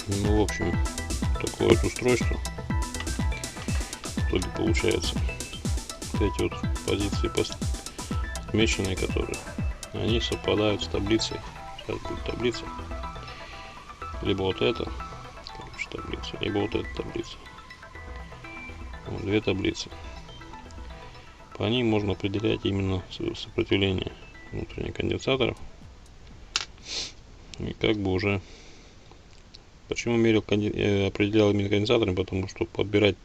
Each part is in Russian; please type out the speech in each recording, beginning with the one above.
Ну, в общем, такое вот устройство. В итоге получается вот эти вот позиции отмеченные, которые они совпадают с таблицей. Сейчас будет таблица. Либо вот это, короче, таблица, либо вот эта таблица. Вот, две таблицы. По ним можно определять именно сопротивление внутренних конденсаторов. И как бы уже... Почему определял именно конденсаторами? Потому что подбирать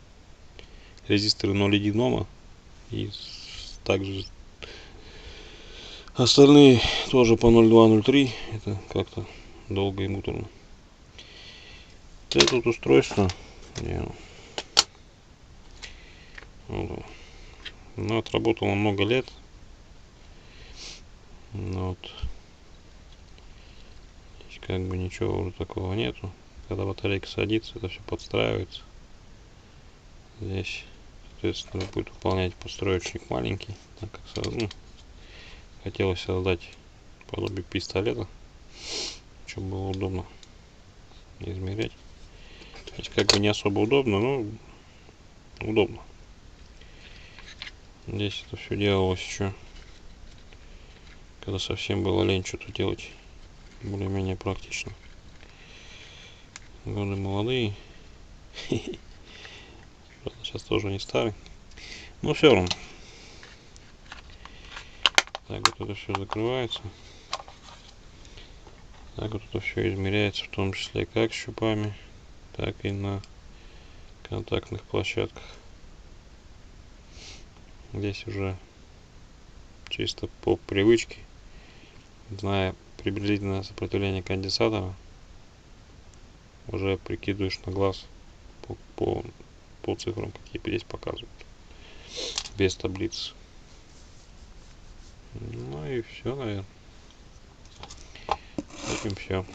резисторы 0,1 Ома и также остальные тоже по 0,2, 0,3. Это как-то долго и муторно. Это вот устройство, оно отработало много лет. Вот. Здесь как бы ничего уже такого нету. Когда батарейка садится, это все подстраивается. Здесь, соответственно, будет выполнять построечник маленький, так как хотелось создать подобие пистолета, чтобы было удобно измерять. Здесь как бы не особо удобно, но удобно. Здесь это все делалось еще, когда совсем было лень что-то делать более-менее практично. Годы молодые. Правда, сейчас тоже не старый. Но все равно. Так вот это все закрывается. Так вот это все измеряется, в том числе как щупами, так и на контактных площадках. Здесь уже чисто по привычке, зная приблизительное сопротивление конденсатора, уже прикидываешь на глаз по цифрам, какие здесь показывают, без таблиц. Ну и все, наверное. С этим все.